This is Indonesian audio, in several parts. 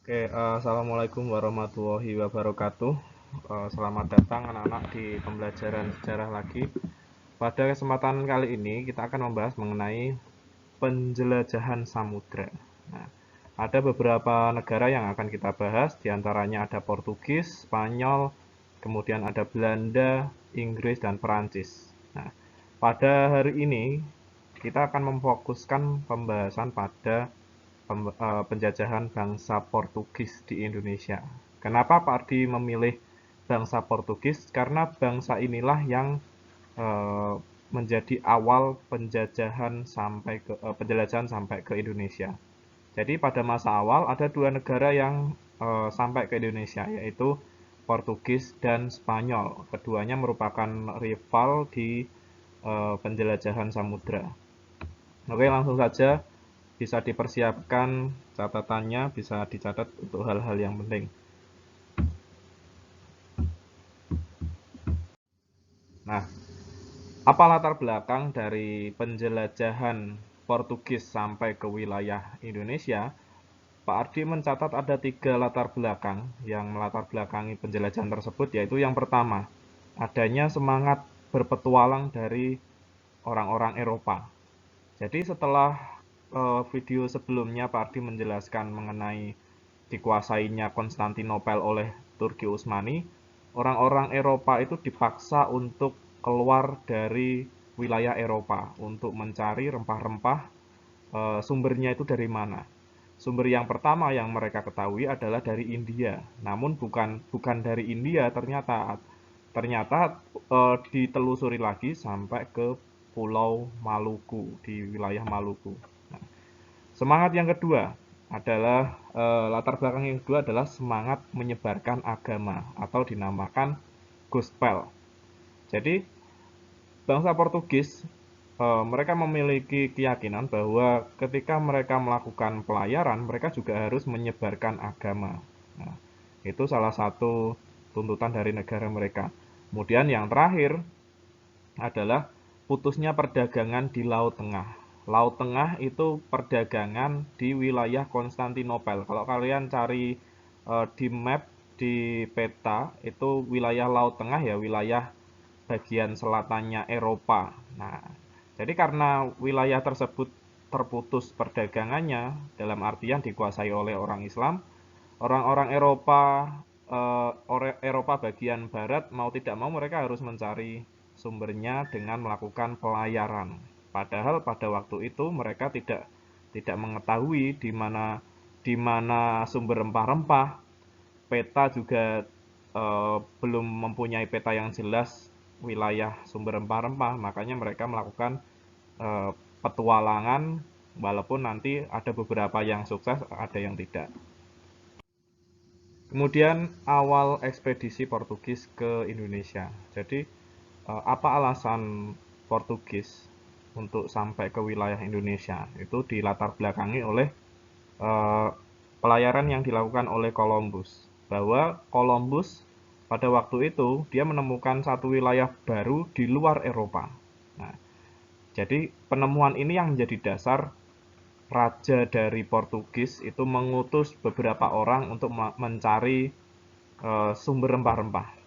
Assalamualaikum warahmatullahi wabarakatuh. Selamat datang anak-anak di pembelajaran sejarah lagi. Pada kesempatan kali ini kita akan membahas mengenai penjelajahan samudra. Nah, ada beberapa negara yang akan kita bahas, diantaranya ada Portugis, Spanyol, kemudian ada Belanda, Inggris, dan Perancis. Nah, pada hari ini kita akan memfokuskan pembahasan pada penjajahan bangsa Portugis di Indonesia. Kenapa Pak Ardi memilih bangsa Portugis? Karena bangsa inilah yang eh, menjadi awal penjelajahan sampai ke Indonesia. Jadi pada masa awal ada dua negara yang sampai ke Indonesia, yaitu Portugis dan Spanyol. Keduanya merupakan rival di penjelajahan samudra. Oke, langsung saja bisa dipersiapkan catatannya, bisa dicatat untuk hal-hal yang penting. Nah, apa latar belakang dari penjelajahan Portugis sampai ke wilayah Indonesia? Pak Ardi mencatat ada 3 latar belakang yang melatar belakangi penjelajahan tersebut, yaitu yang pertama, adanya semangat berpetualang dari orang-orang Eropa. Jadi setelah video sebelumnya Pak Ardi menjelaskan mengenai dikuasainya Konstantinopel oleh Turki Utsmani, orang-orang Eropa itu dipaksa untuk keluar dari wilayah Eropa untuk mencari rempah-rempah, sumbernya itu dari mana. Sumber yang pertama yang mereka ketahui adalah dari India. Namun bukan dari India, ternyata ditelusuri lagi sampai ke Pulau Maluku, di wilayah Maluku. Nah, semangat yang kedua adalah latar belakang yang kedua adalah semangat menyebarkan agama atau dinamakan gospel. Jadi bangsa Portugis mereka memiliki keyakinan bahwa ketika mereka melakukan pelayaran, mereka juga harus menyebarkan agama. Nah, itu salah satu tuntutan dari negara mereka. Kemudian yang terakhir adalah putusnya perdagangan di Laut Tengah. Laut Tengah itu perdagangan di wilayah Konstantinopel. Kalau kalian cari di map, di peta, itu wilayah Laut Tengah ya, wilayah bagian selatannya Eropa. Nah, jadi karena wilayah tersebut terputus perdagangannya, dalam artian dikuasai oleh orang Islam, orang-orang Eropa bagian barat mau tidak mau mereka harus mencari sumbernya dengan melakukan pelayaran. Padahal pada waktu itu mereka tidak mengetahui di mana sumber rempah-rempah. Peta juga belum mempunyai peta yang jelas wilayah sumber rempah-rempah, makanya mereka melakukan petualangan, walaupun nanti ada beberapa yang sukses, ada yang tidak. Kemudian awal ekspedisi Portugis ke Indonesia. Jadi apa alasan Portugis untuk sampai ke wilayah Indonesia? Itu dilatar belakangi oleh eh, pelayaran yang dilakukan oleh Columbus. Bahwa Columbus pada waktu itu dia menemukan satu wilayah baru di luar Eropa. Nah, jadi penemuan ini yang menjadi dasar raja dari Portugis itu mengutus beberapa orang untuk mencari sumber rempah-rempah.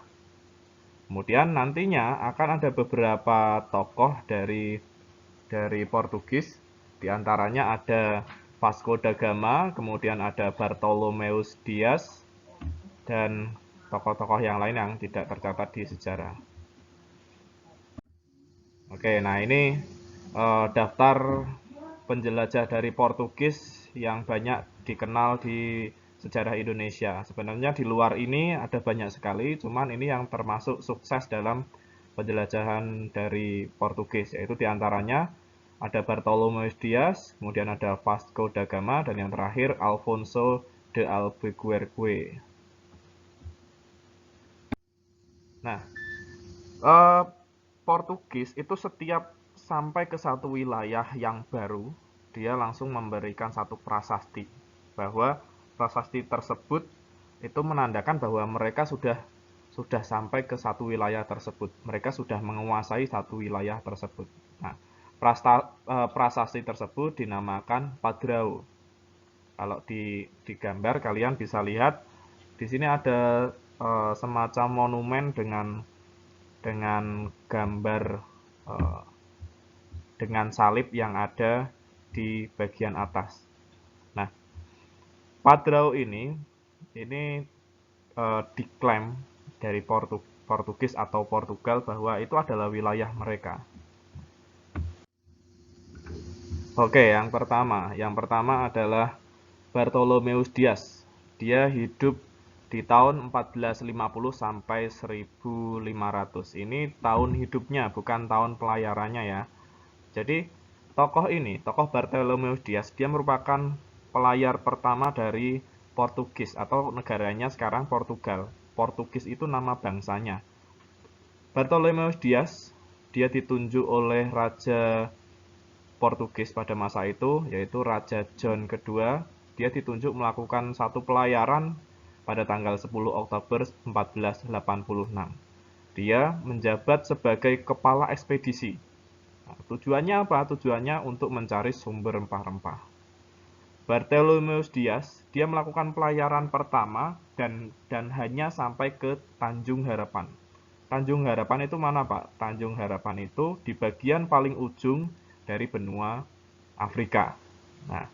Kemudian nantinya akan ada beberapa tokoh dari Portugis, diantaranya ada Vasco da Gama, kemudian ada Bartolomeus Dias, dan tokoh-tokoh yang lain yang tidak tercatat di sejarah. Oke, nah ini daftar penjelajah dari Portugis yang banyak dikenal di sejarah Indonesia. Sebenarnya di luar ini ada banyak sekali, cuman ini yang termasuk sukses dalam penjelajahan dari Portugis, yaitu diantaranya ada Bartolomeu Dias, kemudian ada Vasco da Gama, dan yang terakhir Alfonso de Albuquerque. Nah, eh, Portugis itu setiap sampai ke satu wilayah yang baru, dia langsung memberikan satu prasasti bahwa prasasti tersebut itu menandakan bahwa mereka sudah sampai ke satu wilayah tersebut. Mereka sudah menguasai satu wilayah tersebut. Nah, prasasti tersebut dinamakan Padrao. Kalau di gambar kalian bisa lihat di sini ada semacam monumen dengan gambar eh, dengan salib yang ada di bagian atas. Nah, Padrao ini diklaim dari Portugis atau Portugal bahwa itu adalah wilayah mereka. Oke, yang pertama adalah Bartolomeus Dias. Dia hidup di tahun 1450 sampai 1500. Ini tahun hidupnya, bukan tahun pelayarannya ya. Jadi, tokoh Bartolomeus Dias, dia merupakan pelayar pertama dari Portugis atau negaranya sekarang Portugal. Portugis itu nama bangsanya. Bartolomeus Dias, dia ditunjuk oleh Raja Portugis pada masa itu, yaitu Raja John kedua. Dia ditunjuk melakukan satu pelayaran pada tanggal 10 Oktober 1486. Dia menjabat sebagai kepala ekspedisi. Nah, tujuannya apa? Tujuannya untuk mencari sumber rempah-rempah. Bartolomeus Dias, dia melakukan pelayaran pertama dan hanya sampai ke Tanjung Harapan. Tanjung Harapan itu mana, Pak? Tanjung Harapan itu di bagian paling ujung dari benua Afrika. Nah,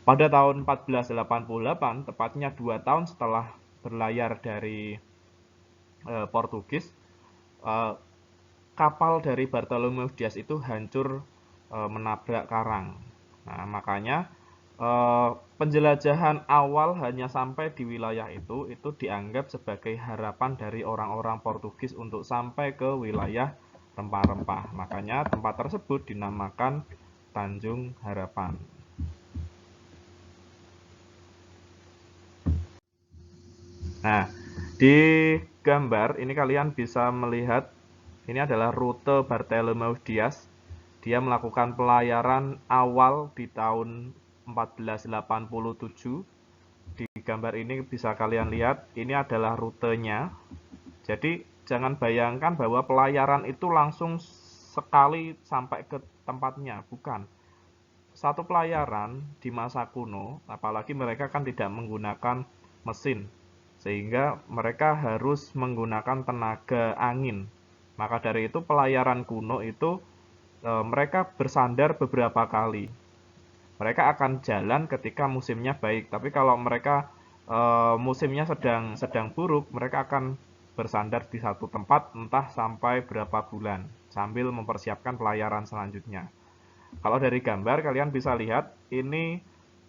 pada tahun 1488, tepatnya 2 tahun setelah berlayar dari Portugis, kapal dari Bartolomeus Dias itu hancur menabrak karang. Nah, makanya penjelajahan awal hanya sampai di wilayah itu dianggap sebagai harapan dari orang-orang Portugis untuk sampai ke wilayah rempah-rempah. Makanya tempat tersebut dinamakan Tanjung Harapan. Nah, di gambar ini kalian bisa melihat ini adalah rute Bartolomeus Dias. Dia melakukan pelayaran awal di tahun 1487. Di gambar ini bisa kalian lihat, ini adalah rutenya. Jadi jangan bayangkan bahwa pelayaran itu langsung sekali sampai ke tempatnya, bukan. Satu pelayaran di masa kuno, apalagi mereka kan tidak menggunakan mesin, sehingga mereka harus menggunakan tenaga angin. Maka dari itu pelayaran kuno itu mereka bersandar beberapa kali. Mereka akan jalan ketika musimnya baik, tapi kalau mereka musimnya sedang buruk, mereka akan bersandar di satu tempat entah sampai berapa bulan sambil mempersiapkan pelayaran selanjutnya. Kalau dari gambar kalian bisa lihat ini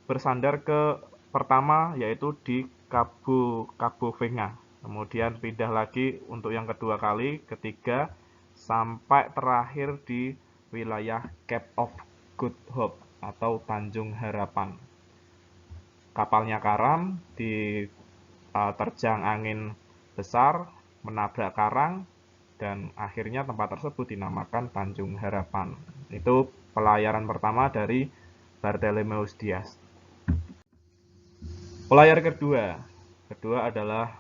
bersandar ke pertama yaitu di Cabo Venga. Kemudian pindah lagi untuk yang kedua kali, ketiga, sampai terakhir di wilayah Cape of Good Hope atau Tanjung Harapan. Kapalnya karam, diterjang angin besar, menabrak karang, dan akhirnya tempat tersebut dinamakan Tanjung Harapan. Itu pelayaran pertama dari Bartolomeus Dias. Pelayar kedua adalah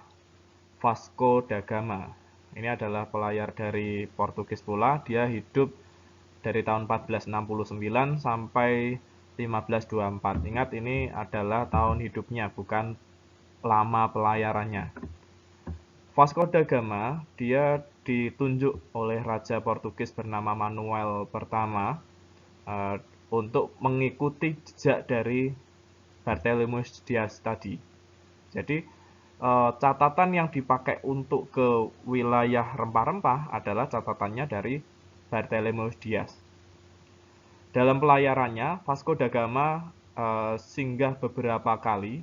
Vasco da Gama. Ini adalah pelayar dari Portugis pula. Dia hidup dari tahun 1469 sampai 1524. Ingat, ini adalah tahun hidupnya, bukan lama pelayarannya. Vasco da Gama, dia ditunjuk oleh Raja Portugis bernama Manuel pertama untuk mengikuti jejak dari Bartolomeus Dias tadi. Jadi catatan yang dipakai untuk ke wilayah rempah-rempah adalah catatannya dari Bartolomeus Dias. Dalam pelayarannya, Vasco da Gama singgah beberapa kali,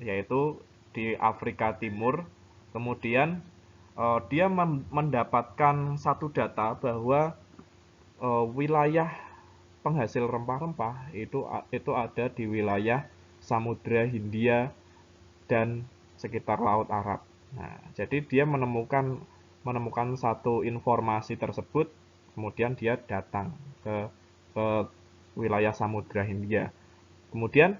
yaitu di Afrika Timur. Kemudian dia mendapatkan satu data bahwa wilayah penghasil rempah-rempah itu ada di wilayah Samudra Hindia dan sekitar Laut Arab. Nah, jadi dia menemukan satu informasi tersebut, kemudian dia datang ke wilayah Samudra Hindia. Kemudian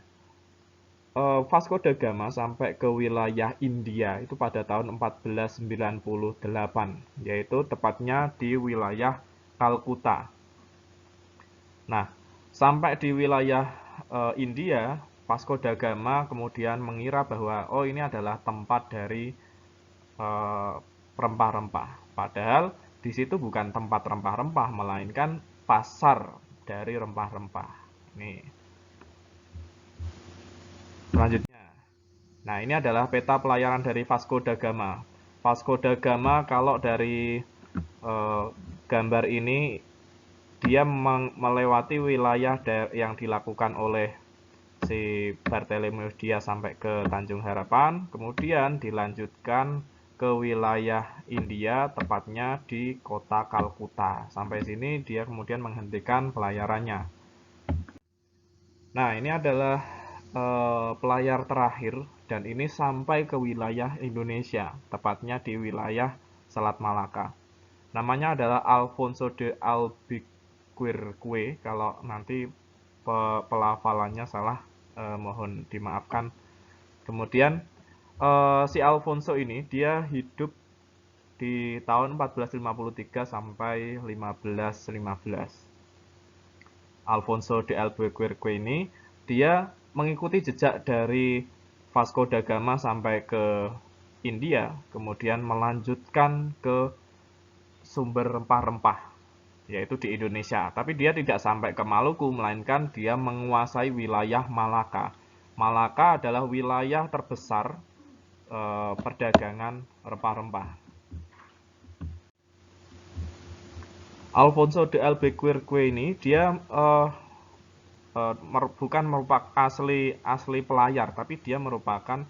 Vasco da Gama sampai ke wilayah India itu pada tahun 1498, yaitu tepatnya di wilayah Kalkuta. Nah, sampai di wilayah India, Vasco da Gama kemudian mengira bahwa oh ini adalah tempat dari rempah-rempah. Padahal di situ bukan tempat rempah-rempah, melainkan pasar dari rempah-rempah. Nih. Selanjutnya. Nah, ini adalah peta pelayaran dari Vasco da Gama. Vasco da Gama kalau dari gambar ini dia melewati wilayah yang dilakukan oleh si Bartholomew Dias sampai ke Tanjung Harapan, kemudian dilanjutkan ke wilayah India, tepatnya di kota Kalkuta. Sampai sini dia kemudian menghentikan pelayarannya. Nah, ini adalah pelayar terakhir dan ini sampai ke wilayah Indonesia, tepatnya di wilayah Selat Malaka. Namanya adalah Alfonso de Albuquerque. Kalau nanti pelafalannya salah, mohon dimaafkan. Kemudian si Alfonso ini dia hidup di tahun 1453 sampai 1515. Alfonso de Albuquerque ini dia mengikuti jejak dari Vasco da Gama sampai ke India, kemudian melanjutkan ke sumber rempah-rempah, yaitu di Indonesia. Tapi dia tidak sampai ke Maluku, melainkan dia menguasai wilayah Malaka. Malaka adalah wilayah terbesar perdagangan rempah-rempah. Alfonso de Albuquerque ini dia bukan merupakan asli pelayar, tapi dia merupakan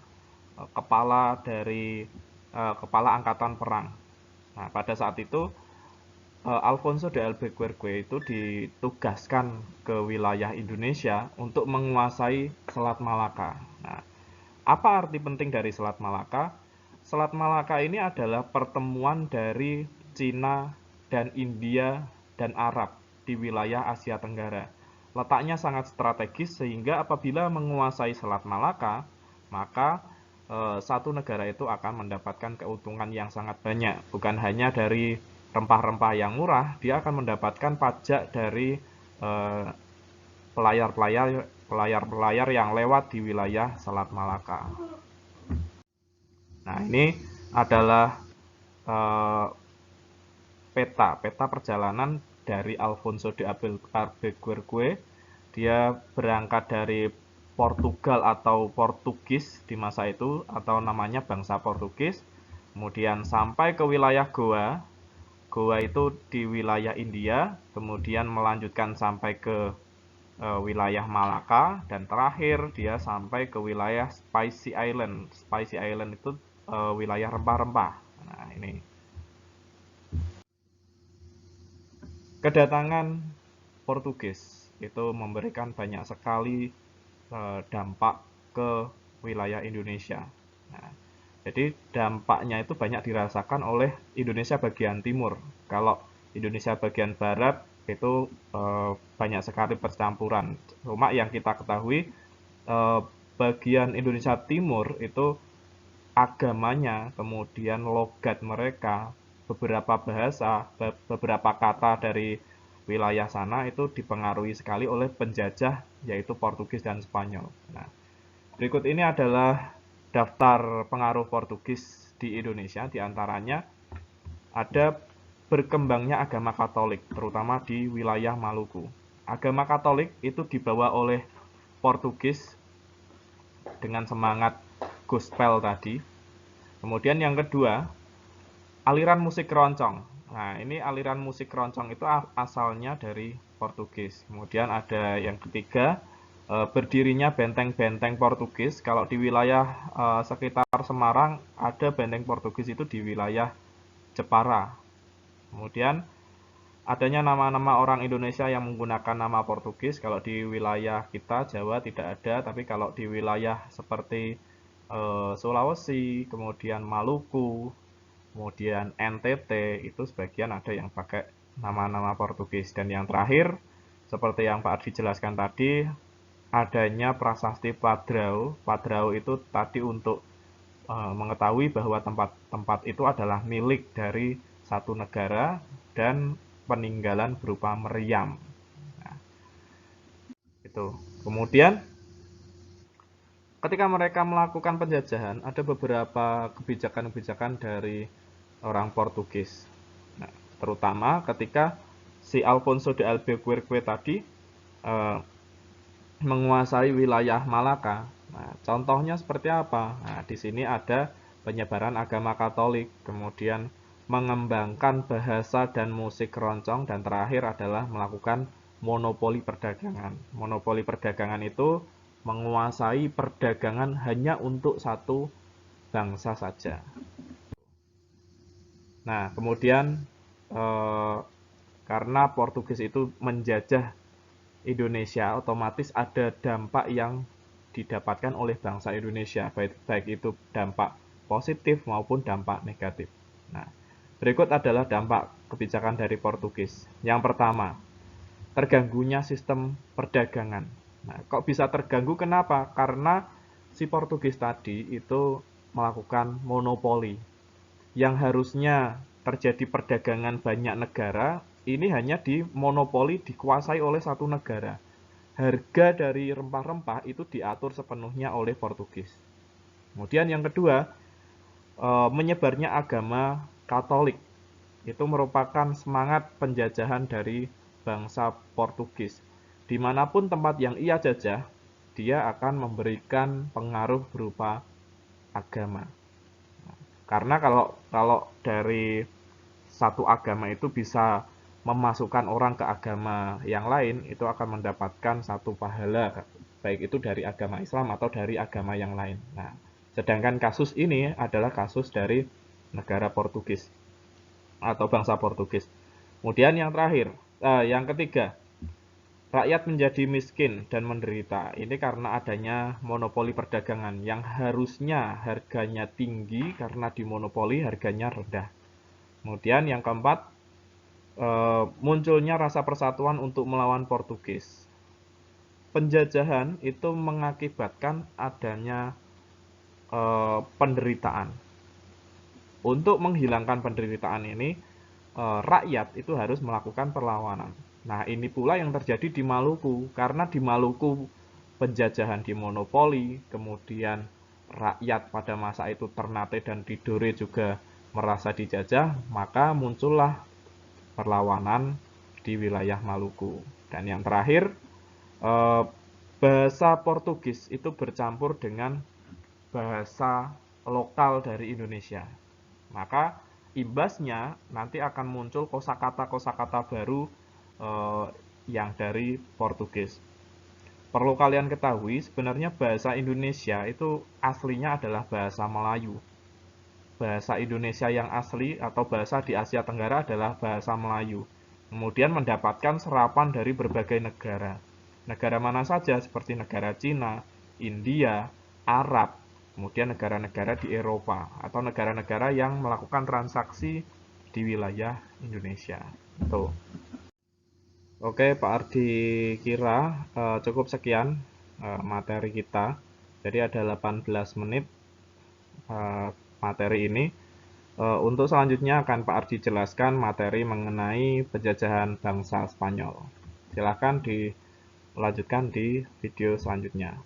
kepala dari kepala angkatan perang. Nah, pada saat itu Alfonso de Albuquerque itu ditugaskan ke wilayah Indonesia untuk menguasai Selat Malaka. Nah, apa arti penting dari Selat Malaka? Selat Malaka ini adalah pertemuan dari Cina dan India dan Arab di wilayah Asia Tenggara. Letaknya sangat strategis sehingga apabila menguasai Selat Malaka, maka satu negara itu akan mendapatkan keuntungan yang sangat banyak. Bukan hanya dari rempah-rempah yang murah, dia akan mendapatkan pajak dari pelayar-pelayar yang lewat di wilayah Selat Malaka. Nah, ini adalah peta perjalanan dari Alfonso de Albuquerque. Dia berangkat dari Portugal atau Portugis di masa itu, atau namanya bangsa Portugis, kemudian sampai ke wilayah Goa. Goa itu di wilayah India, kemudian melanjutkan sampai ke wilayah Malaka, dan terakhir dia sampai ke wilayah Spicy Island. Spicy Island itu wilayah rempah-rempah. Nah, ini kedatangan Portugis itu memberikan banyak sekali dampak ke wilayah Indonesia. Nah, jadi dampaknya itu banyak dirasakan oleh Indonesia bagian timur. Kalau Indonesia bagian barat itu banyak sekali percampuran. Cuma yang kita ketahui bagian Indonesia timur itu agamanya, kemudian logat mereka, beberapa bahasa, beberapa kata dari wilayah sana itu dipengaruhi sekali oleh penjajah, yaitu Portugis dan Spanyol. Nah, berikut ini adalah daftar pengaruh Portugis di Indonesia. Di antaranya ada berkembangnya agama Katolik, terutama di wilayah Maluku. Agama Katolik itu dibawa oleh Portugis dengan semangat gospel tadi. Kemudian yang kedua, aliran musik keroncong. Nah, ini aliran musik keroncong itu asalnya dari Portugis. Kemudian ada yang ketiga, berdirinya benteng-benteng Portugis. Kalau di wilayah sekitar Semarang ada benteng Portugis itu di wilayah Jepara. Kemudian adanya nama-nama orang Indonesia yang menggunakan nama Portugis. Kalau di wilayah kita Jawa tidak ada, tapi kalau di wilayah seperti Sulawesi, kemudian Maluku, kemudian NTT, itu sebagian ada yang pakai nama-nama Portugis. Dan yang terakhir, seperti yang Pak Ardi jelaskan tadi, adanya prasasti Padrau. Padrau itu tadi untuk mengetahui bahwa tempat-tempat itu adalah milik dari satu negara dan peninggalan berupa meriam. Nah, itu. Kemudian ketika mereka melakukan penjajahan, ada beberapa kebijakan-kebijakan dari orang Portugis. Nah, terutama ketika si Alfonso de Albuquerque tadi menguasai wilayah Malaka. Nah, contohnya seperti apa? Nah, di sini ada penyebaran agama Katolik, kemudian mengembangkan bahasa dan musik keroncong, dan terakhir adalah melakukan monopoli perdagangan. Monopoli perdagangan itu menguasai perdagangan hanya untuk satu bangsa saja. Nah, kemudian karena Portugis itu menjajah Indonesia, otomatis ada dampak yang didapatkan oleh bangsa Indonesia, baik itu dampak positif maupun dampak negatif. Nah, berikut adalah dampak kebijakan dari Portugis. Yang pertama, terganggunya sistem perdagangan. Nah, kok bisa terganggu? Kenapa? Karena si Portugis tadi itu melakukan monopoli. Yang harusnya terjadi perdagangan banyak negara, ini hanya dimonopoli, dikuasai oleh satu negara. Harga dari rempah-rempah itu diatur sepenuhnya oleh Portugis. Kemudian yang kedua, menyebarnya agama Katolik. Itu merupakan semangat penjajahan dari bangsa Portugis. Dimanapun tempat yang ia jajah, dia akan memberikan pengaruh berupa agama. Karena kalau dari satu agama itu bisa memasukkan orang ke agama yang lain, itu akan mendapatkan satu pahala, baik itu dari agama Islam atau dari agama yang lain. Nah, sedangkan kasus ini adalah kasus dari negara Portugis atau bangsa Portugis. Kemudian yang ketiga, rakyat menjadi miskin dan menderita. Ini karena adanya monopoli perdagangan yang harusnya harganya tinggi, karena dimonopoli harganya rendah. Kemudian yang keempat, munculnya rasa persatuan untuk melawan Portugis. Penjajahan itu mengakibatkan adanya penderitaan. Untuk menghilangkan penderitaan ini, rakyat itu harus melakukan perlawanan. Nah, ini pula yang terjadi di Maluku, karena di Maluku penjajahan dimonopoli, kemudian rakyat pada masa itu Ternate dan Tidore juga merasa dijajah, maka muncullah perlawanan di wilayah Maluku. Dan yang terakhir, bahasa Portugis itu bercampur dengan bahasa lokal dari Indonesia. Maka imbasnya nanti akan muncul kosakata-kosakata baru yang dari Portugis. Perlu kalian ketahui, sebenarnya bahasa Indonesia itu aslinya adalah bahasa Melayu. Bahasa Indonesia yang asli atau bahasa di Asia Tenggara adalah bahasa Melayu. Kemudian mendapatkan serapan dari berbagai negara. Negara mana saja, seperti negara Cina, India, Arab, kemudian negara-negara di Eropa, atau negara-negara yang melakukan transaksi di wilayah Indonesia. Tuh. Oke, Pak Ardi kira cukup sekian materi kita. Jadi ada 18 menit materi ini. Untuk selanjutnya akan Pak Ardi jelaskan materi mengenai penjajahan bangsa Spanyol. Silakan dilanjutkan di video selanjutnya.